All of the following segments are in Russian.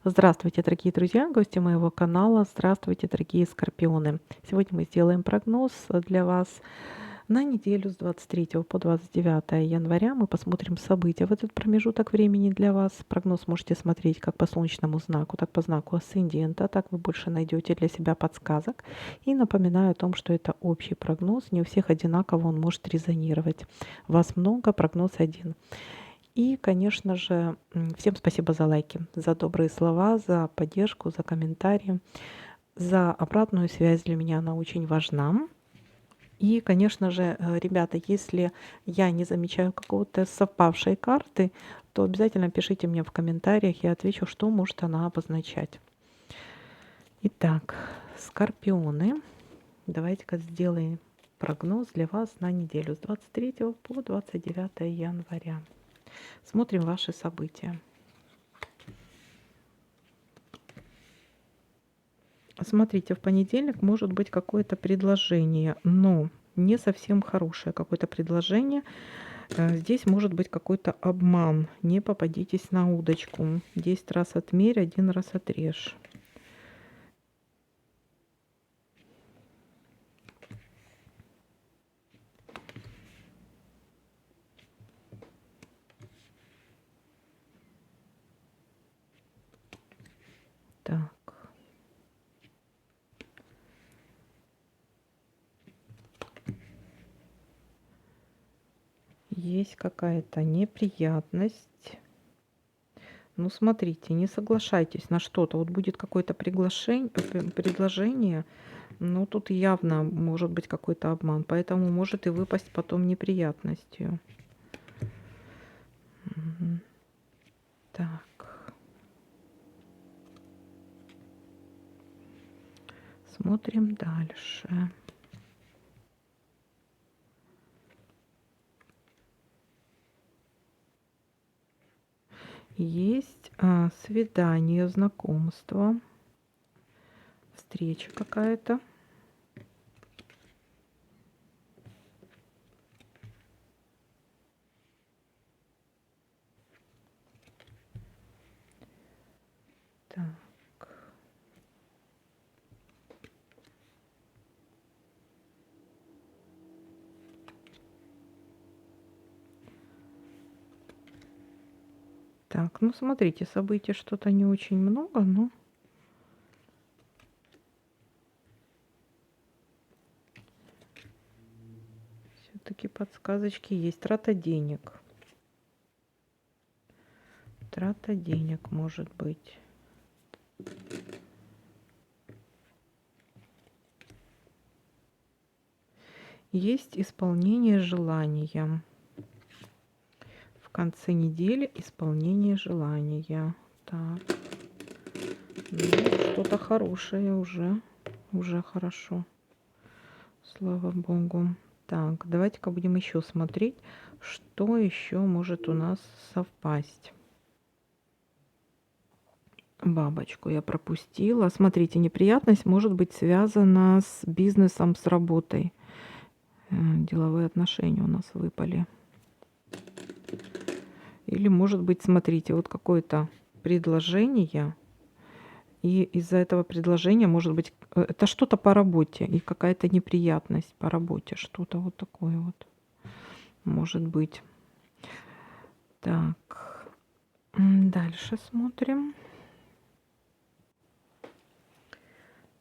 Здравствуйте, дорогие друзья, гости моего канала. Здравствуйте, дорогие скорпионы. Сегодня мы сделаем прогноз для вас на неделю с 23 по 29 января. Мы посмотрим события в этот промежуток времени для вас. Прогноз можете смотреть как по солнечному знаку, так по знаку асцендента. Так вы больше найдете для себя подсказок. И напоминаю о том, что это общий прогноз. Не у всех одинаково он может резонировать. Вас много, прогноз один. И, конечно же, всем спасибо за лайки, за добрые слова, за поддержку, за комментарии, за обратную связь. Для меня она очень важна. И, конечно же, ребята, если я не замечаю какого-то совпавшей карты, то обязательно пишите мне в комментариях, я отвечу, что может она обозначать. Итак, скорпионы, давайте-ка сделаем прогноз для вас на неделю с 23 по 29 января. Смотрим ваши события. Смотрите, в понедельник может быть какое-то предложение, но не совсем хорошее какое-то предложение. Здесь может быть какой-то обман. Не попадитесь на удочку. 10 раз отмерь, 1 раз отрежь. Так. Есть какая-то неприятность. Ну, смотрите, не соглашайтесь на что-то. Вот будет какое-то предложение, но тут явно может быть какой-то обман, поэтому может и выпасть потом неприятностью. Мгм. Так. Смотрим дальше. Есть свидание, знакомство, встреча какая-то. Так. Так, ну смотрите, событий что-то не очень много, но все-таки подсказочки есть. Трата денег. Трата денег может быть. Есть исполнение желания. В конце недели исполнение желания. Так. Ну, что-то хорошее уже хорошо. Слава богу. Так, давайте-ка будем еще смотреть, что еще может у нас совпасть. Бабочку я пропустила. Смотрите, неприятность может быть связана с бизнесом, с работой. Деловые отношения у нас выпали. Или может быть, смотрите, вот какое-то предложение. И из-за этого предложения может быть, это что-то по работе и какая-то неприятность по работе. Что-то вот такое вот может быть. Так, дальше смотрим.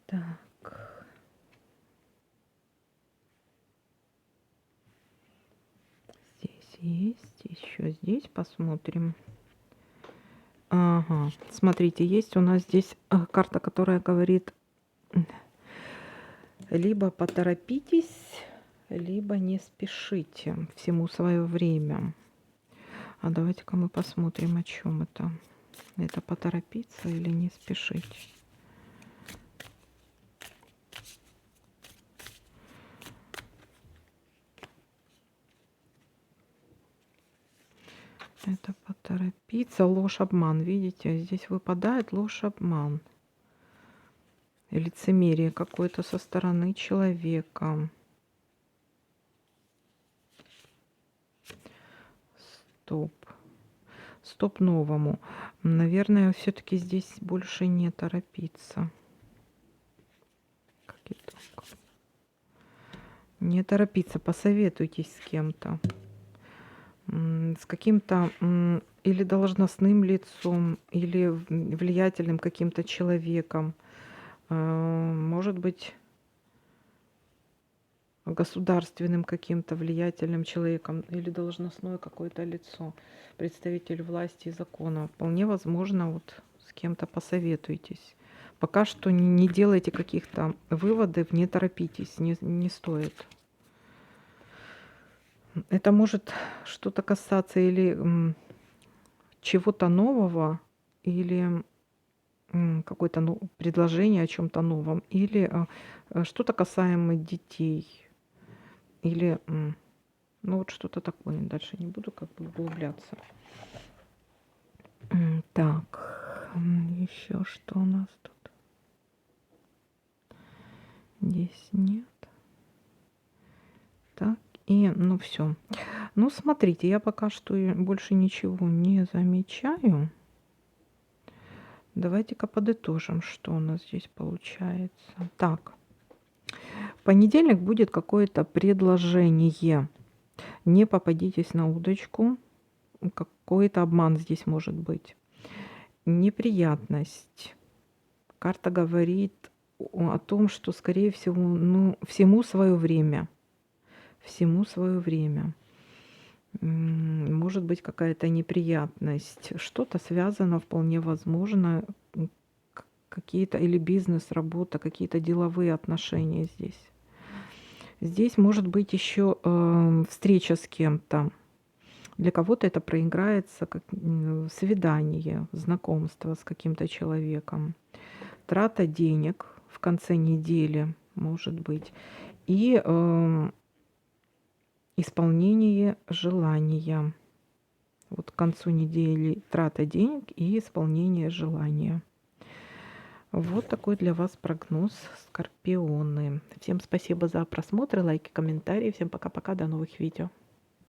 Так. Здесь есть, еще здесь посмотрим. Ага, смотрите, есть у нас здесь карта, которая говорит, либо поторопитесь, либо не спешите, всему свое время. А давайте-ка мы посмотрим, о чем это. Это поторопиться или не спешить. Это поторопиться, ложь, обман. Видите, здесь выпадает ложь, обман. Лицемерие какое-то со стороны человека. Стоп. Стоп новому. Наверное, все-таки здесь больше не торопиться. Как итог. Не торопиться, посоветуйтесь с кем-то. С каким-то или должностным лицом, или влиятельным каким-то человеком. Может быть, государственным каким-то влиятельным человеком или должностное какое-то лицо, представитель власти и закона. Вполне возможно, вот с кем-то посоветуйтесь. Пока что не делайте каких-то выводов, не торопитесь, не стоит. Это может что-то касаться или чего-то нового, или какое-то предложение о чем-то новом, или что-то касаемо детей, или ну вот что-то такое. Дальше не буду как бы углубляться. Так, еще что у нас тут? Здесь нет. Так, и ну все. Ну смотрите, я пока что больше ничего не замечаю. Давайте-ка подытожим, что у нас здесь получается. Так, в понедельник будет какое-то предложение. Не попадитесь на удочку. Какой-то обман здесь может быть. Неприятность. Карта говорит о том, что, скорее всего, ну, всему свое время. Всему свое время. Может быть какая-то неприятность. Что-то связано, вполне возможно, какие-то или бизнес, работа, какие-то деловые отношения здесь. Здесь может быть еще встреча с кем-то. Для кого-то это проиграется как свидание, знакомство с каким-то человеком, трата денег в конце недели, может быть, и исполнение желания. Вот к концу недели трата денег и исполнение желания. Вот такой для вас прогноз, скорпионы. Всем спасибо за просмотр, лайки, комментарии. Всем пока-пока, до новых видео.